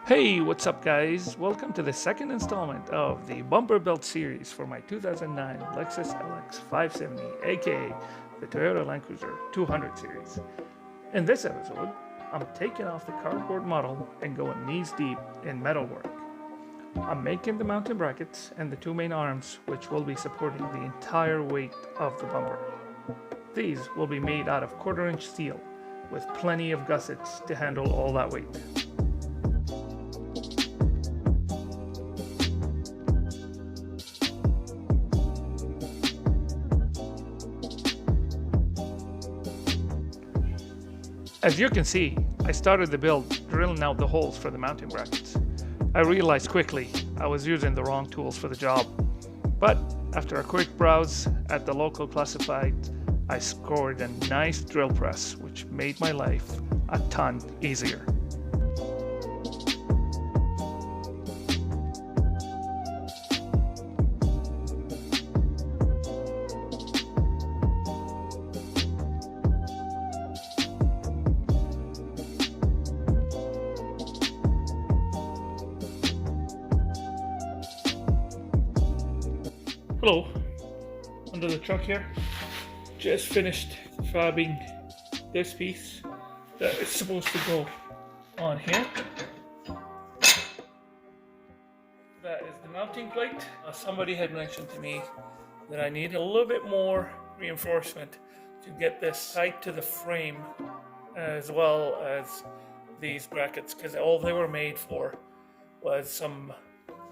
Hey, what's up guys? Welcome to the second installment of the bumper build series for my 2009 Lexus LX 570, aka the Toyota Land Cruiser 200 series. In this episode, I'm taking off the cardboard model and going knees deep in metalwork. I'm making the mounting brackets and the two main arms, which will be supporting the entire weight of the bumper. These will be made out of 1/4-inch steel with plenty of gussets to handle all that weight. As you can see, I started the build drilling out the holes for the mounting brackets. I realized quickly I was using the wrong tools for the job, but after a quick browse at the local classified, I scored a nice drill press which made my life a ton easier. Hello, under the truck here. Just finished fabbing this piece that is supposed to go on here. That is the mounting plate. Somebody had mentioned to me that I need a little bit more reinforcement to get this tight to the frame as well as these brackets, because all they were made for was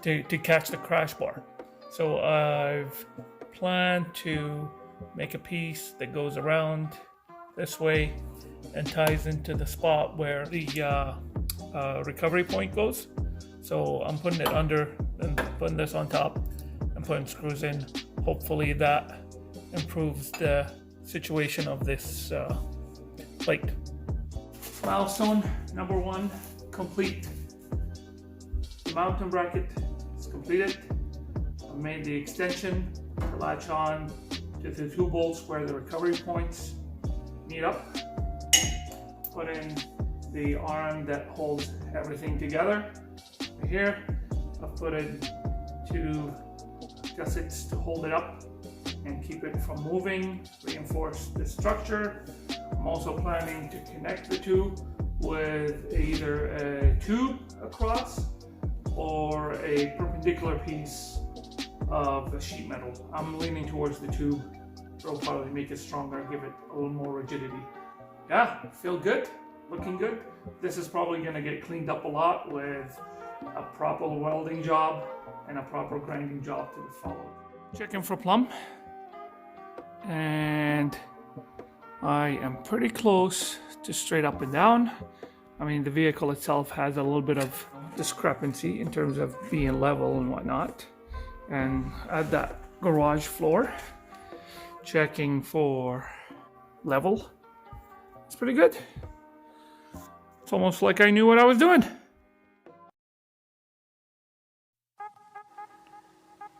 to catch the crash bar. So I've planned to make a piece that goes around this way and ties into the spot where the recovery point goes. So I'm putting it under and putting this on top and putting screws in. Hopefully that improves the situation of this plate. Milestone number 1 complete. The mounting bracket is completed. I made the extension to latch on to the 2 bolts where the recovery points meet up. Put in the arm that holds everything together. Right here, I've put in 2 gussets to hold it up and keep it from moving, reinforce the structure. I'm also planning to connect the 2 with either a tube across or a perpendicular piece of sheet metal. I'm leaning towards the tube. It'll probably make it stronger, give it a little more rigidity. Yeah, feel good, looking good. This is probably going to get cleaned up a lot with a proper welding job and a proper grinding job to be followed. Checking for plumb, and I am pretty close to straight up and down. I mean, the vehicle itself has a little bit of discrepancy in terms of being level and whatnot. And at that garage floor, checking for level. It's pretty good. It's almost like I knew what I was doing.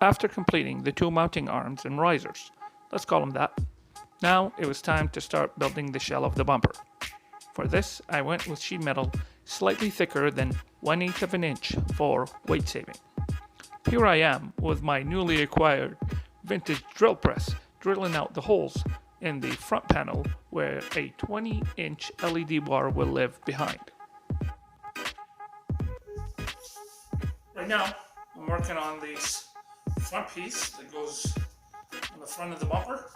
After completing the 2 mounting arms and risers, let's call them that, now it was time to start building the shell of the bumper. For this, I went with sheet metal slightly thicker than 1/8 of an inch for weight saving. Here I am with my newly acquired vintage drill press, drilling out the holes in the front panel where a 20-inch LED bar will live behind. Right now, I'm working on this front piece that goes on the front of the bumper.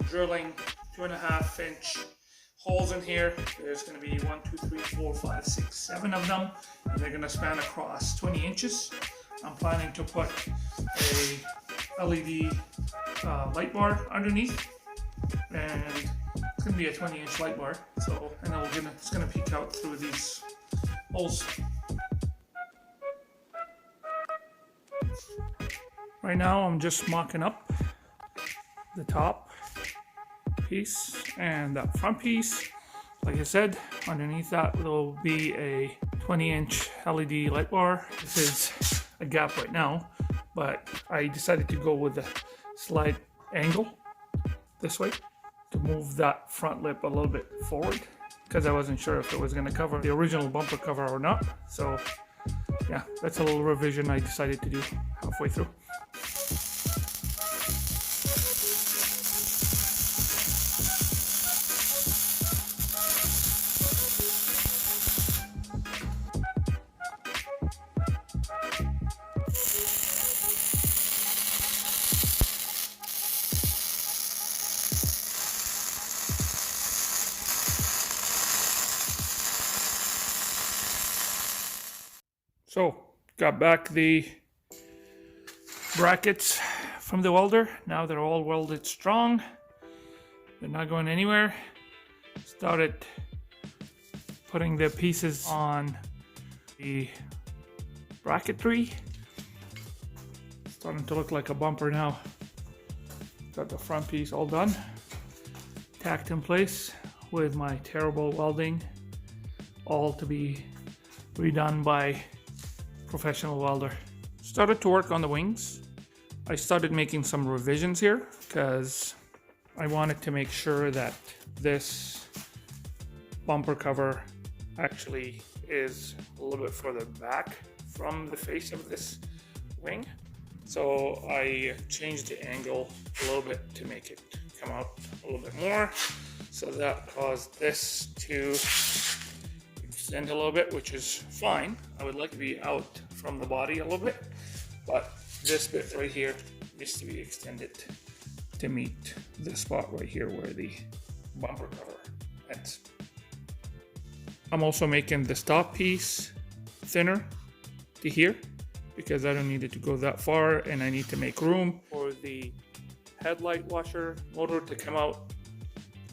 Drilling 2.5-inch holes in here. There's going to be 1, 2, 3, 4, 5, 6, 7 of them, and they're going to span across 20 inches. I'm planning to put a LED light bar underneath, and it's going to be a 20-inch light bar. So, and it's going to peek out through these holes. Right now, I'm just mocking up the top piece and that front piece. Like I said, underneath that will be a 20-inch LED light bar. This is a gap right now, but I decided to go with a slight angle this way to move that front lip a little bit forward. because I wasn't sure if it was going to cover the original bumper cover or not. So yeah, that's a little revision I decided to do halfway through. So, got back the brackets from the welder. Now they're all welded strong. They're not going anywhere. Started putting the pieces on the bracketry. Starting to look like a bumper now. Got the front piece all done. Tacked in place with my terrible welding. All to be redone by professional welder. Started to work on the wings. I started making some revisions here because I wanted to make sure that this bumper cover actually is a little bit further back from the face of this wing. So I changed the angle a little bit to make it come out a little bit more. So that caused this to extend a little bit, which is fine. I would like to be out from the body a little bit, but this bit right here needs to be extended to meet the spot right here where the bumper cover ends. I'm also making the stop piece thinner to here because I don't need it to go that far, and I need to make room for the headlight washer motor to come out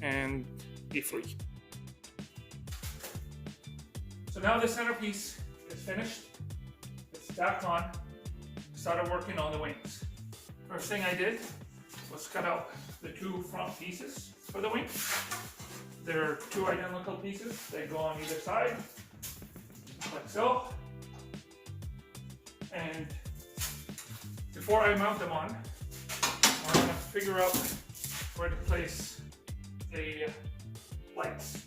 and be free. So now the centerpiece is finished. It's stacked on. Started working on the wings. First thing I did was cut out the two front pieces for the wings. They're two identical pieces. They go on either side, like so. And before I mount them on, I'm going to figure out where to place the lights.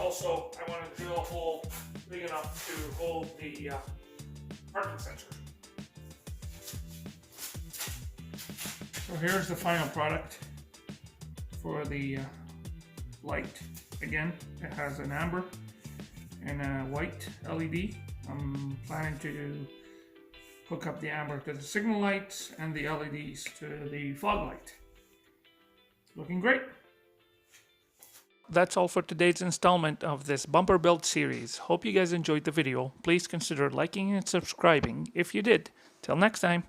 Also, I want to drill a hole big enough to hold the parking sensor. So here's the final product for the light. Again, it has an amber and a white LED. I'm planning to hook up the amber to the signal lights and the LEDs to the fog light. Looking great. That's all for today's installment of this bumper build series. Hope you guys enjoyed the video. Please consider liking and subscribing if you did. Till next time.